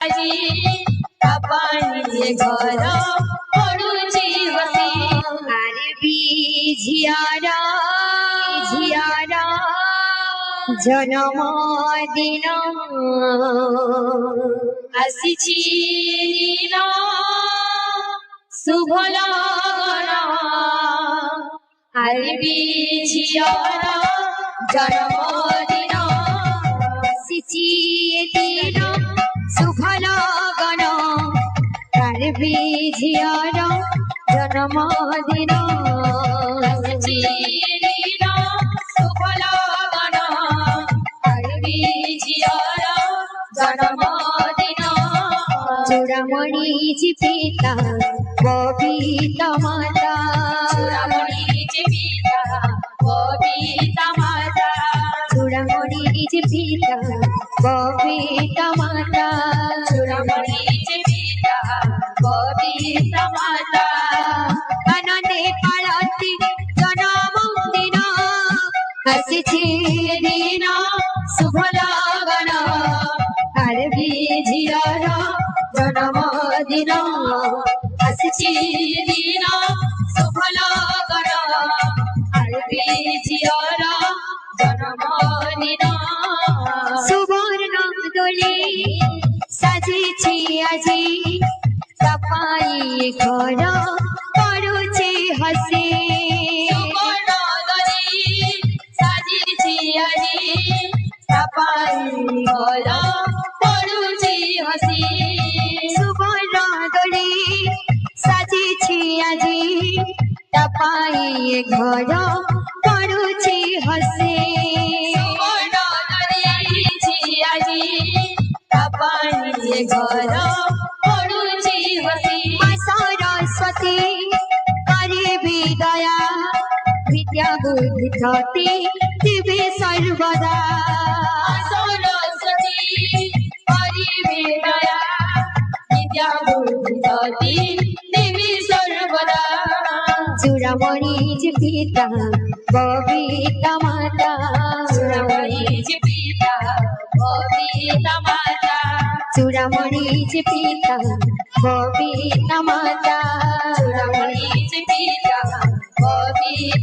আজি বাপায়ে ঘর পড়ুছি বসি আরে ঝিয়ারা ঝিয়ারা জন্মদিন আসিছি দিন শুভ লগন আরে ঝিয়ারা জন্মদিন আসিছি দিন শুভ লগন আরে ঝিয়ারা জন্মদিন আসিছি দিন শুভ লগন আরে ঝিয়ারা জন্মদিন চূড়ামণি জি পিতা ববিতা মাতা চূড়ামণি জি পিতা ববিতা মাতা চূড়ামণি জি পিতা ববিতা মাতা চূড়ামণি জি পিতা ববিতা মাতা আনন্দে পালতি জন্মদিন আসিছে দিন শুভ লগন আরে ঝিয়ারা জন্মদিন আসিছে দিন শুভ লগন আরে ঝিয়ারা জন্মদিন সুবর্ণ দোলে সাজিছি আজি সপাই ঘর পড়ুছে হাসি সুবর্ণ দোলে সাজিছি আজি সপাই ঘর পড়ুছে হাসি সুবর্ণ দোলে সাজিছি আজি সপাই ঘর পড়ুছে হাসি সুবর্ণ দোলে আজি সপাই ঘর পড়ুছে হাসি সরস্বতী করিবি দয়া বিদ্যা বুদ্ধি খ্যাতি দিবে সর্বদা সরস্বতী করিবি দয়া বিদ্যা বুদ্ধি খ্যাতি দিবে সর্বদা চূড়ামণি জি পিতা ববিতা মাতা চূড়ামণি জি পিতা ববিতা মাতা চূড়ামণি জি পিতা ববিতা মাতা চূড়ামণি জি পিতা ববিতা